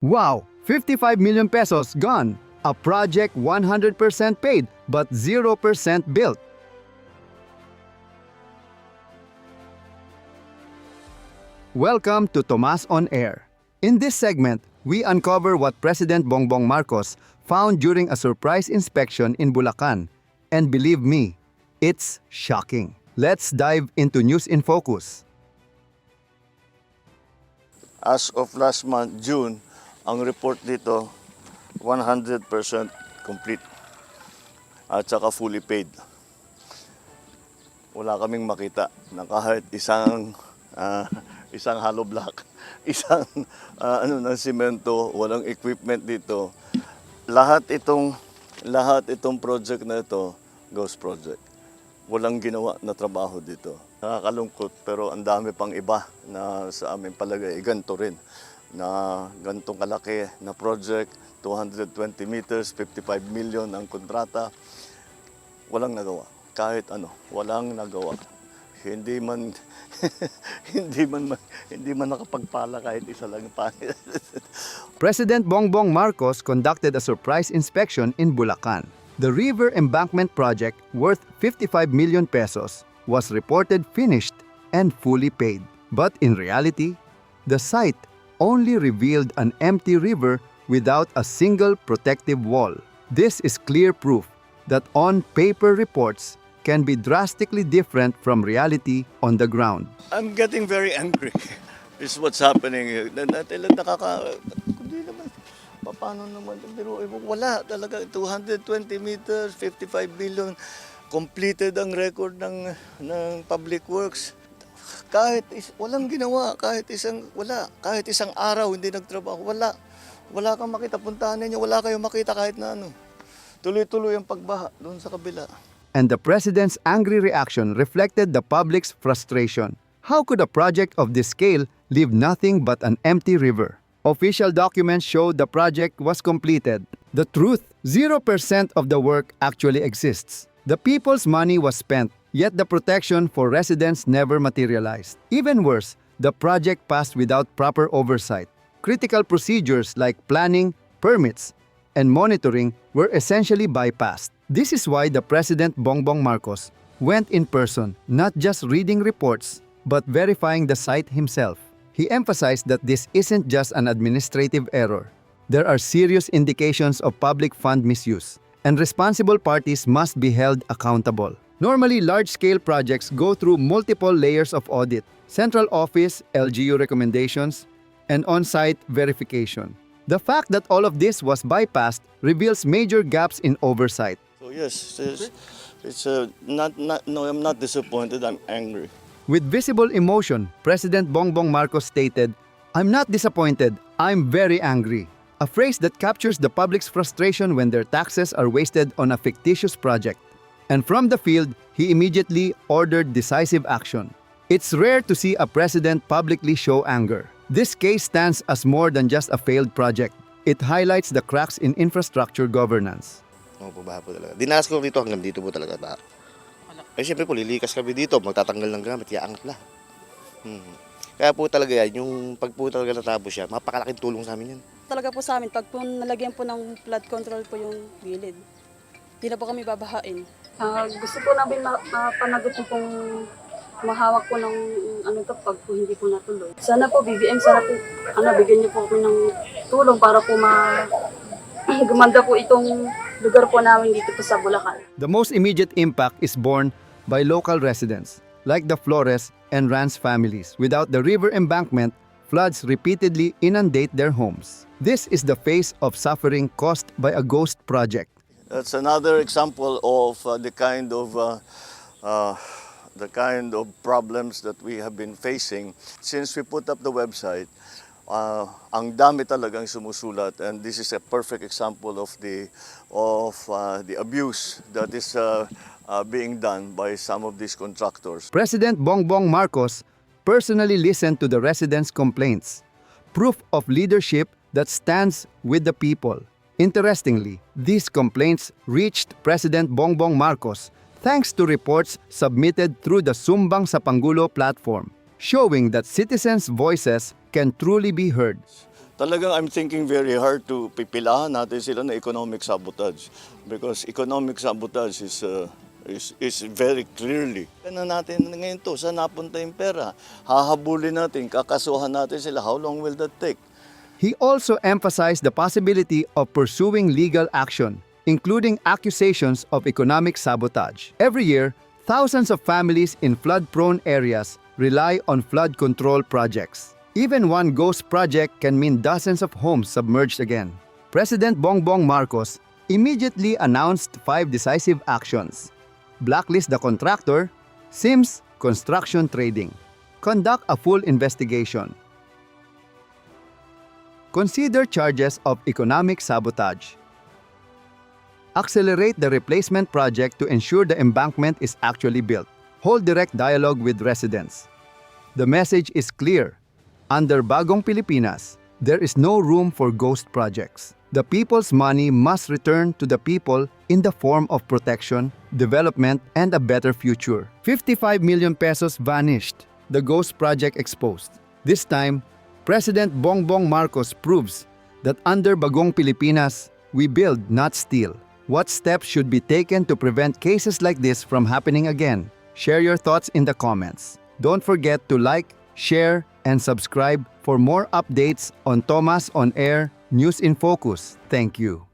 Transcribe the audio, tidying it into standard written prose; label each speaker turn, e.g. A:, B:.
A: Wow! 55 million pesos gone! A project 100% paid but 0% built. Welcome to Tomas on Air. In this segment, we uncover what President Bongbong Marcos found during a surprise inspection in Bulacan. And believe me, it's shocking. Let's dive into News in Focus.
B: As of last month, June, ang report dito, 100% complete at saka fully paid. Wala kaming makita na kahit isang hollow block, isang ng semento, walang equipment dito. Lahat itong project na ito, ghost project. Walang ginawa na trabaho dito. Nakakalungkot pero ang dami pang iba na sa amin palagay ganito rin. Na ganitong kalaki na project, 220 meters, 55 million ang kontrata. Walang nagawa. Kahit ano, walang nagawa. Hindi man hindi man nakapagpala kahit isa lang pa.
A: President Bongbong Marcos conducted a surprise inspection in Bulacan. The river embankment project worth 55 million pesos was reported finished and fully paid. But in reality, the site only revealed an empty river without a single protective wall. This is clear proof that on-paper reports can be drastically different from reality on the ground.
B: I'm getting very angry. This is what's happening. Hindi naman. Paano naman? Pero wala talaga. 220 meters, 55 billion. Completed ang record ng Public Works. Walang ginawa, kahit isang araw hindi nagtrabaho, wala kang makita, puntahan ninyo, wala kayong makita kahit na ano. Tuloy-tuloy ang pagbaha doon sa kabila.
A: And the President's angry reaction reflected the public's frustration. How could a project of this scale leave nothing but an empty river? Official documents showed the project was completed. The truth, 0% of the work actually exists. The people's money was spent, yet the protection for residents never materialized. Even worse, the project passed without proper oversight. Critical procedures like planning, permits, and monitoring were essentially bypassed. This is why the President Bongbong Marcos went in person, not just reading reports, but verifying the site himself. He emphasized that this isn't just an administrative error. There are serious indications of public fund misuse, and responsible parties must be held accountable. Normally, large-scale projects go through multiple layers of audit, central office, LGU recommendations, and on-site verification. The fact that all of this was bypassed reveals major gaps in oversight.
B: So yes, I'm not disappointed, I'm angry.
A: With visible emotion, President Bongbong Marcos stated, "I'm not disappointed, I'm very angry." A phrase that captures the public's frustration when their taxes are wasted on a fictitious project. And from the field, he immediately ordered decisive action. It's rare to see a president publicly show anger. This case stands as more than just a failed project. It highlights the cracks in infrastructure governance.
C: Po, baha po talaga. Dinaas ko dito hanggang dito po talaga baha. Eh siyempre po, lilikas kami dito, magtatanggal ng gamit, iaangat lahat. Kaya po talaga yan, yung pag po talaga natapos siya, mapakalaking tulong sa amin yan.
D: Talaga po sa amin, pag po nalagyan po ng flood control po yung gilid, hindi na po kami babahain.
E: Gusto po namin mapanagot po pong mahawak po ng pag po hindi po natuloy. Sana po BBM, sana po bigyan niyo po kami ng tulong para po gumanda po itong lugar po namin dito po sa Bulacan.
A: The most immediate impact is borne by local residents, like the Flores and Rans families. Without the river embankment, floods repeatedly inundate their homes. This is the face of suffering caused by a ghost project.
B: That's another example of the kind of problems that we have been facing since we put up the website. Ang dami talagang sumusulat, and this is a perfect example of the abuse that is being done by some of these contractors.
A: President Bongbong Marcos personally listened to the residents' complaints, proof of leadership that stands with the people. Interestingly, these complaints reached President Bongbong Marcos thanks to reports submitted through the Sumbang sa Pangulo platform, showing that citizens' voices can truly be heard.
B: Talagang I'm thinking very hard to pipilahan natin sila na economic sabotage. Because economic sabotage is very clearly. Ano natin ngayon to? Saan napunta yung pera? Hahabulin natin, kakasuhan natin sila. How long will that take?
A: He also emphasized the possibility of pursuing legal action, including accusations of economic sabotage. Every year, thousands of families in flood-prone areas rely on flood control projects. Even one ghost project can mean dozens of homes submerged again. President Bongbong Marcos immediately announced 5 decisive actions. Blacklist the contractor, Sims Construction Trading. Conduct a full investigation. Consider charges of economic sabotage. Accelerate the replacement project to ensure the embankment is actually built. Hold direct dialogue with residents. The message is clear. Under Bagong Pilipinas, there is no room for ghost projects. The people's money must return to the people in the form of protection, development, and a better future. 55 million pesos vanished. The ghost project exposed. This time, President Bongbong Marcos proves that under Bagong Pilipinas, we build, not steal. What steps should be taken to prevent cases like this from happening again? Share your thoughts in the comments. Don't forget to like, share, and subscribe for more updates on Tomas on Air News in Focus. Thank you.